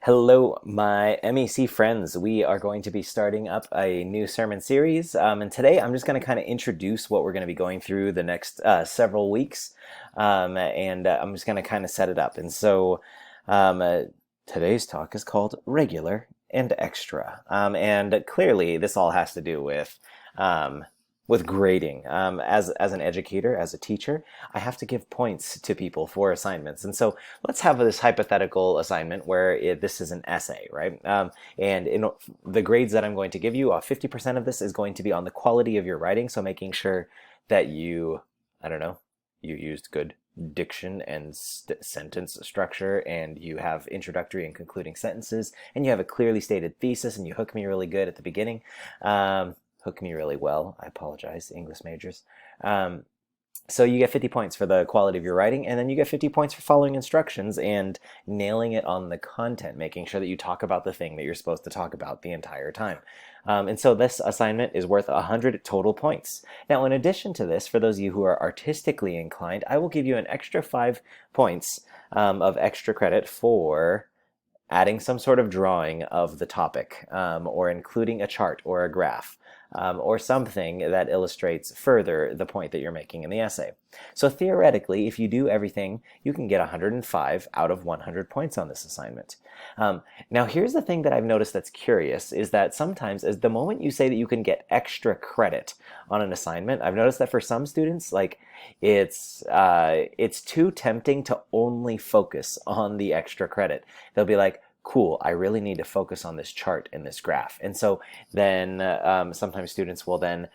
Hello, my MEC friends. We are going to be starting up a new sermon series, and today I'm just going to kind of introduce what we're going to be going through the next several weeks, and I'm just going to kind of set it up. And so today's talk is called Regular and Extra, and clearly this all has to do with grading. As an educator, as a teacher, I have to give points to people for assignments. And so let's have this hypothetical assignment where this is an essay, right? And in the grades that I'm going to give you, 50% of this is going to be on the quality of your writing. So making sure that I don't know, you used good diction and sentence structure, and you have introductory and concluding sentences, and you have a clearly stated thesis, and you hook me really good at the beginning. Hook me really well. I apologize, English majors. So you get 50 points for the quality of your writing, and then you get 50 points for following instructions and nailing it on the content, making sure that you talk about the thing that you're supposed to talk about the entire time. And so this assignment is worth 100 total points. Now, in addition to this, for those of you who are artistically inclined, I will give you an extra 5 points of extra credit for adding some sort of drawing of the topic, or including a chart or a graph, or something that illustrates further the point that you're making in the essay. So theoretically, if you do everything, you can get 105 out of 100 points on this assignment. Now, here's the thing that I've noticed that's curious, is that sometimes, as the moment you say that you can get extra credit on an assignment, I've noticed that for some students, like, it's too tempting to only focus on the extra credit. They'll be like, cool, I really need to focus on this chart and this graph. And so then sometimes students will then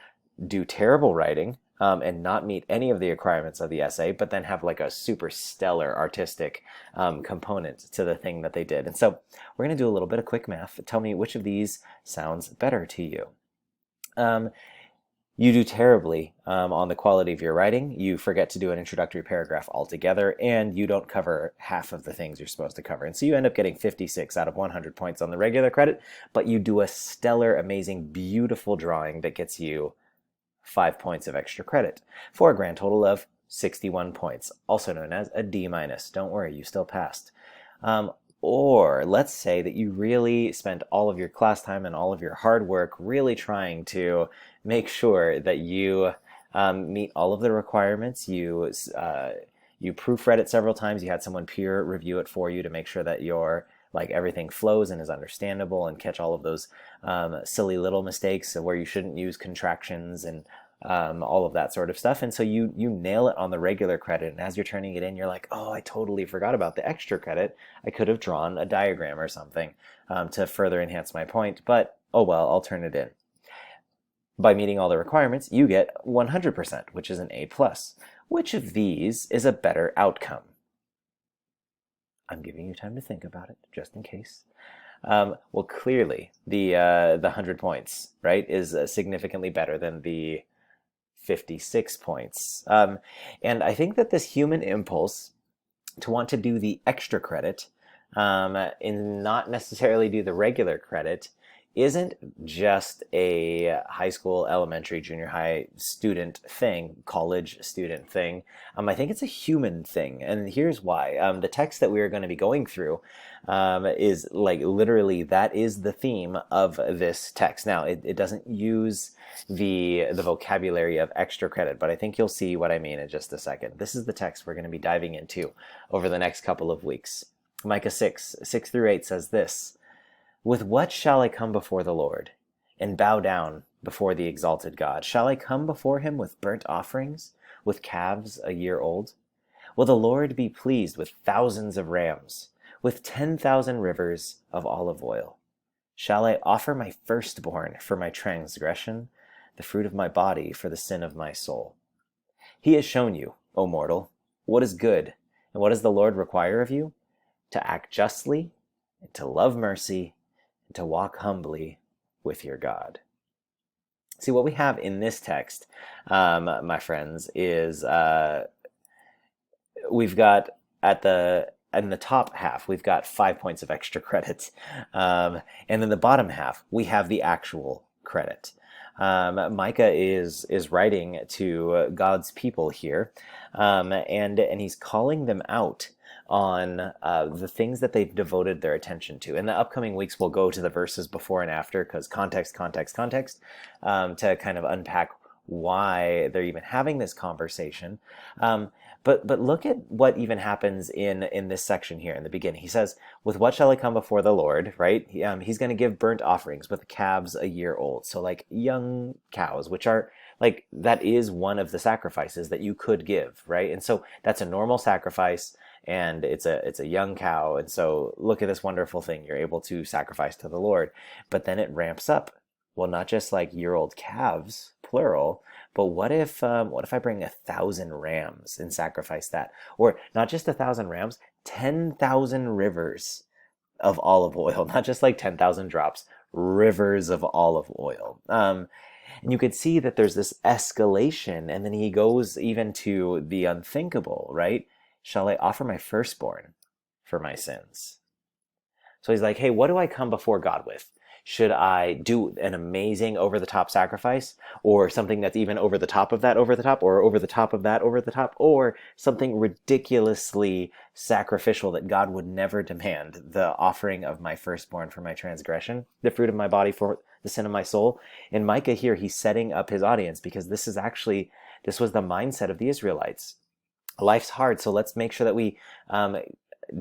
do terrible writing and not meet any of the requirements of the essay, but then have like a super stellar artistic component to the thing that they did. And so we're going to do a little bit of quick math. Tell me which of these sounds better to you. You do terribly on the quality of your writing. You forget to do an introductory paragraph altogether, and you don't cover half of the things you're supposed to cover. And so you end up getting 56 out of 100 points on the regular credit, but you do a stellar, amazing, beautiful drawing that gets you 5 points of extra credit for a grand total of 61 points, also known as a D minus. Don't worry, you still passed. Or let's say that you really spent all of your class time and all of your hard work really trying to make sure that you meet all of the requirements. You proofread it several times. You had someone peer review it for you to make sure that everything flows and is understandable, and catch all of those silly little mistakes where you shouldn't use contractions and all of that sort of stuff. And so you nail it on the regular credit, and as you're turning it in, you're like, oh, I totally forgot about the extra credit. I could have drawn a diagram or something to further enhance my point, but oh well, I'll turn it in. By meeting all the requirements, you get 100%, which is an A+. Which of these is a better outcome? I'm giving you time to think about it, just in case. Well, clearly, the 100 points, right, is significantly better than the 56 points. And I think that this human impulse to want to do the extra credit and not necessarily do the regular credit isn't just a high school, elementary, junior high student thing, college student thing. I think it's a human thing, and here's why. The text that we are going to be going through is like literally that is the theme of this text. Now, it doesn't use the vocabulary of extra credit, but I think you'll see what I mean in just a second. This is the text we're going to be diving into over the next couple of weeks. Micah 6:6-8 says this: "With what shall I come before the Lord, and bow down before the exalted God? Shall I come before him with burnt offerings, with calves a year old? Will the Lord be pleased with thousands of rams, with 10,000 rivers of olive oil? Shall I offer my firstborn for my transgression, the fruit of my body for the sin of my soul? He has shown you, O mortal, what is good, and what does the Lord require of you? To act justly, and to love mercy, and to walk humbly with your God." See, what we have in this text, my friends, is we've got in the top half, we've got 5 points of extra credit. And in the bottom half, we have the actual credit. Micah is writing to God's people here, and he's calling them out on the things that they've devoted their attention to. In the upcoming weeks, we'll go to the verses before and after, because context, to kind of unpack why they're even having this conversation. But look at what even happens in this section here in the beginning. He says, "With what shall I come before the Lord?" Right? He's going to give burnt offerings with calves a year old, so like young cows, which are like that is one of the sacrifices that you could give, right? And so that's a normal sacrifice, and it's a young cow, and so look at this wonderful thing you're able to sacrifice to the Lord. But then it ramps up. Well, not just like year-old calves, plural, but what if I bring 1,000 rams and sacrifice that? Or not just 1,000 rams, 10,000 rivers of olive oil, not just like 10,000 drops, rivers of olive oil. And you could see that there's this escalation, and then he goes even to the unthinkable, right? Shall I offer my firstborn for my sins? So he's like, hey, what do I come before God with? Should I do an amazing over-the-top sacrifice, or something that's even over the top of that over the top, or over the top of that over the top, or something ridiculously sacrificial that God would never demand, the offering of my firstborn for my transgression, the fruit of my body for the sin of my soul? In Micah here, he's setting up his audience, because this was the mindset of the Israelites. Life's hard, so let's make sure that we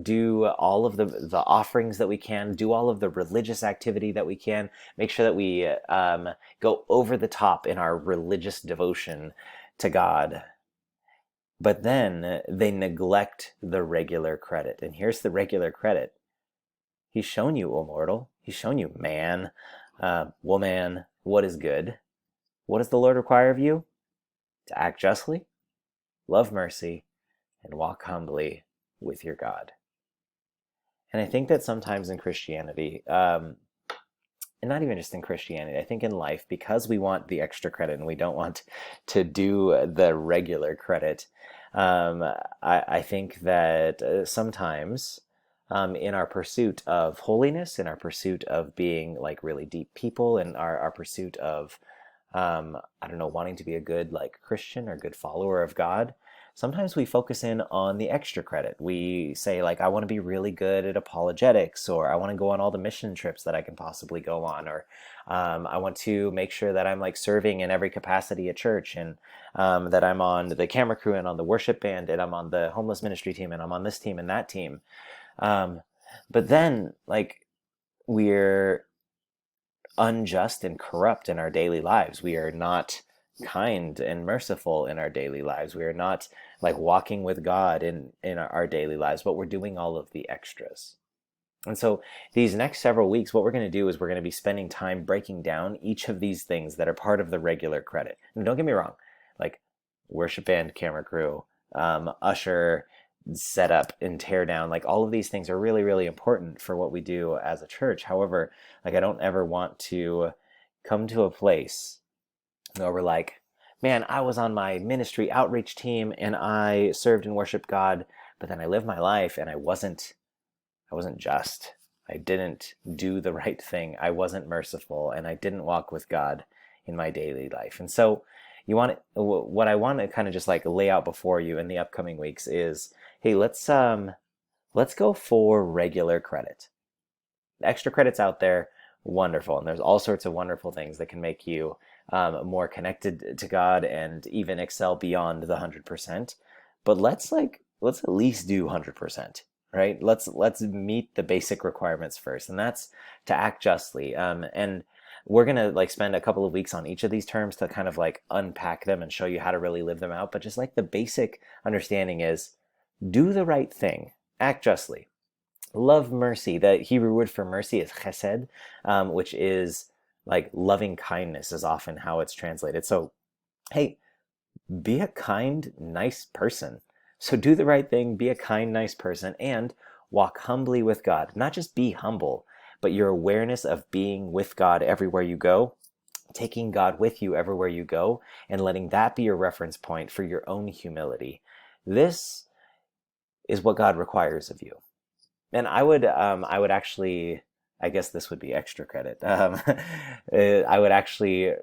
do all of the offerings that we can, do all of the religious activity that we can, make sure that we go over the top in our religious devotion to God. But then they neglect the regular credit. And here's the regular credit. He's shown you, O mortal. He's shown you, man, woman, what is good. What does the Lord require of you? To act justly, love mercy, and walk humbly with your God. And I think that sometimes in Christianity, and not even just in Christianity, I think in life, because we want the extra credit and we don't want to do the regular credit, I think that sometimes in our pursuit of holiness, in our pursuit of being like really deep people, in our pursuit of, I don't know, wanting to be a good like Christian or good follower of God, sometimes we focus in on the extra credit. We say like, I want to be really good at apologetics, or I want to go on all the mission trips that I can possibly go on, or I want to make sure that I'm like serving in every capacity at church, and that I'm on the camera crew and on the worship band, and I'm on the homeless ministry team, and I'm on this team and that team. But then like we're unjust and corrupt in our daily lives. We are not kind and merciful in our daily lives. We are not like walking with God in our daily lives, but we're doing all of the extras. And so these next several weeks, what we're going to do is we're going to be spending time breaking down each of these things that are part of the regular credit. And don't get me wrong, like worship band, camera crew, usher, set up and tear down, like all of these things are really, really important for what we do as a church. However, like I don't ever want to come to a place where we're like, man, I was on my ministry outreach team and I served and worshiped God, but then I lived my life and I wasn't just. I didn't do the right thing. I wasn't merciful, and I didn't walk with God in my daily life. And so what I want to kind of just like lay out before you in the upcoming weeks is, hey, let's go for regular credit. Extra credit's out there, wonderful, and there's all sorts of wonderful things that can make you more connected to God and even excel beyond the 100%. But let's at least do 100%, right? Let's meet the basic requirements first, and that's to act justly. And we're gonna like spend a couple of weeks on each of these terms to kind of like unpack them and show you how to really live them out. But just like the basic understanding is, do the right thing, act justly, love mercy. The Hebrew word for mercy is chesed, which is like loving kindness is often how it's translated. So, hey, be a kind, nice person. So do the right thing, be a kind, nice person, and walk humbly with God. Not just be humble, but your awareness of being with God everywhere you go, taking God with you everywhere you go, and letting that be your reference point for your own humility. This is what God requires of you. And I would actually, I guess this would be extra credit. I would actually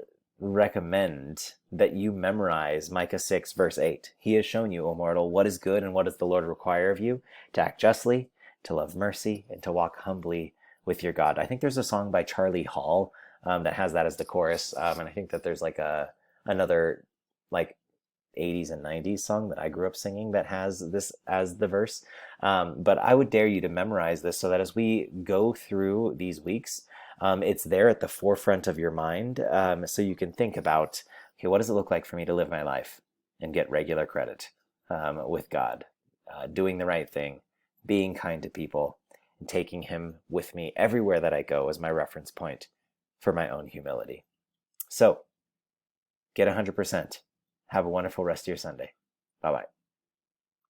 recommend that you memorize Micah 6, verse 8. He has shown you, O mortal, what is good and what does the Lord require of you? To act justly, to love mercy, and to walk humbly with your God. I think there's a song by Charlie Hall that has that as the chorus, and I think that there's like another like 80s and 90s song that I grew up singing that has this as the verse. But I would dare you to memorize this so that as we go through these weeks, it's there at the forefront of your mind, so you can think about, okay, what does it look like for me to live my life and get regular credit with God, doing the right thing, being kind to people, and taking Him with me everywhere that I go as my reference point for my own humility. So, get 100%. Have a wonderful rest of your Sunday. Bye-bye.